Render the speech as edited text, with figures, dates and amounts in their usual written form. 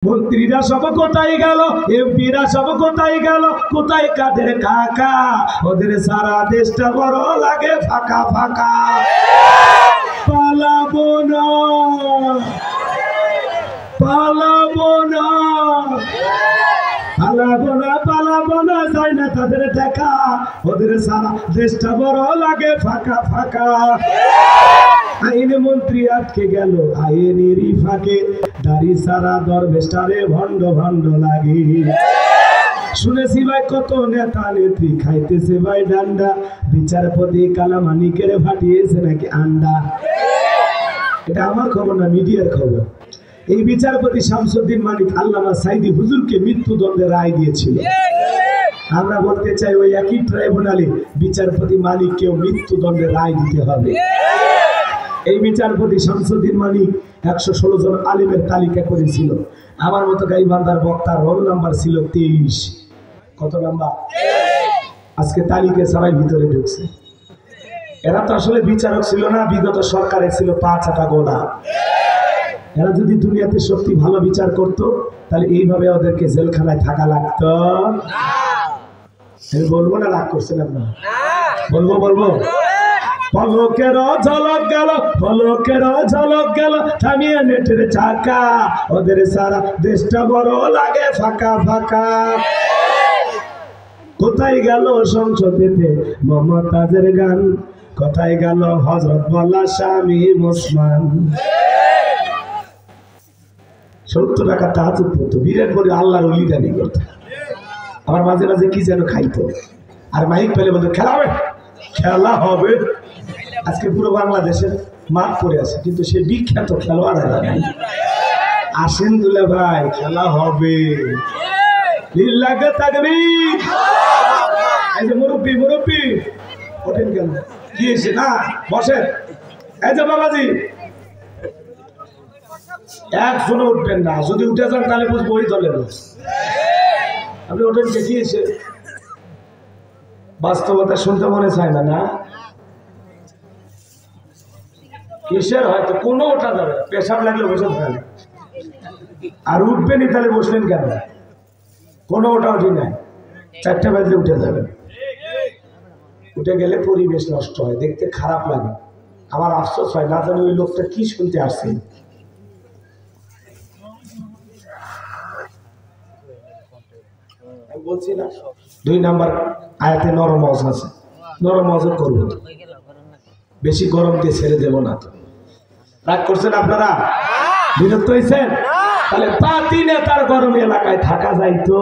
মন্ত্রীরা সব কোথায় গেল, এমপিরা সব কোথায় গেল, কোথায় কাদের কাকা? ওদের সারা দেশটা বড় লাগে ফাঁকা ফাঁকা। পালাবো না, পালাবো না, পালাবো না, পালাবো না, যায় না তাদের দেখা। ওদের সারা দেশটা বড় লাগে ফাঁকা ফাঁকা। আইন মন্ত্রী আটকে গেল আইনেরই ফাঁকে, দাড়ি সারা দরবেশটারে ভণ্ড ভণ্ড লাগে। শুনেছি ভাই কত নেতা নেত্রী খাইতেছে ভাই ডান্ডা, বিচারপতি কালামানিকের ফাটিয়েছে নাকি আন্ডা। এটা আমার খবর না, মিডিয়ার খবর। এই বিচারপতি শামসুদ্দিন মানিক আল্লামা সাইদি হুজুরকে মৃত্যুদণ্ডের রায় দিয়েছিল। আমরা বলতে চাই ওই একই ট্রাইব্যুনালে বিচারপতি মানিককেও মৃত্যুদণ্ডের রায় দিতে হবে। এই বিচারপতি শামসুদ্দিন মানিক 116 জন আলিমের তালিকা করেছিল। আমার মতো গাইবান্ধার বক্তার রোল নাম্বার ছিল 23। কত নাম্বার? আজকে তালিকা সবাই ভিতরে ঢুকছে। এরা তো আসলে বিচারক ছিল না, বিগত সরকারে ছিল 5 আটা গোলা। এরা যদি দুনিয়াতে সত্যি ভালো বিচার করত তাহলে এইভাবে ওদেরকে জেলখানায় থাকা লাগতো না। আমি বলবো না, রাগ করছেন আপনারা? বলবো বলবো। পলকের ঝলক গেল, পলকের ঝলক গেল, থামিয়ে নেটের চাকা। ওদের সারা দেশটা বড় লাগে ফাঁকা ফাঁকা। কোথায় গেল সংসদেতে মমতাজের গান? কোথায় গেল হযরত বলা স্বামী মুসলমান? 70 টাকা তাহাজ্জুদ পড়তো, বিরাট করে আল্লাহর ওলি দাবি করত। আমার মাঝে মাঝে কি যেন খাইতো, আর মাইক পেলে বলতো খেলা হবে, খেলা হবে। আজকে পুরো বাংলাদেশের মাঠ পড়ে আছে, কিন্তু সে বিখ্যাত খেলোয়াড় নাই। আসেন দুলে ভাই, খেলা হবে। লিল্লাহি তাকবীর। এই যে মুরব্বি, মুরব্বি ওঠেন কেন? কি হয়েছে? না বসেন। এই যে বাবাজি, একজনও উঠবেন না। যদি উঠে যান তাহলে বুঝবো ওই দলের লোক। আপনি ওঠেন, কে কি হয়েছে? বাস্তবতা শুনতে মনে চায় না, না কিসের? হয়তো কোনো ওঠা যাবে, পেশাব লাগলে বসে থাকেন। আর উঠবেনই তাহলে বসলেন কেন? কোনো ওটা উঠি নাই, 4টা বাজলে উঠে যাবেন। উঠে গেলে পরিবেশ নষ্ট হয়, দেখতে খারাপ লাগে। আমার আফসোস হয়, না জানি ওই লোকটা কি শুনতে আসছে। বলছি না, 2 নাম্বার আয়াতে নরম ওয়াজ আছে, নরম ওয়াজ করবো। বেশি গরম দিয়ে ছেড়ে দেব না। তো রাগ করছেন আপনারা? বিরক্ত হয়েছেন? তাহলে পাতি নেতার গরম এলাকায় থাকা যাইতো।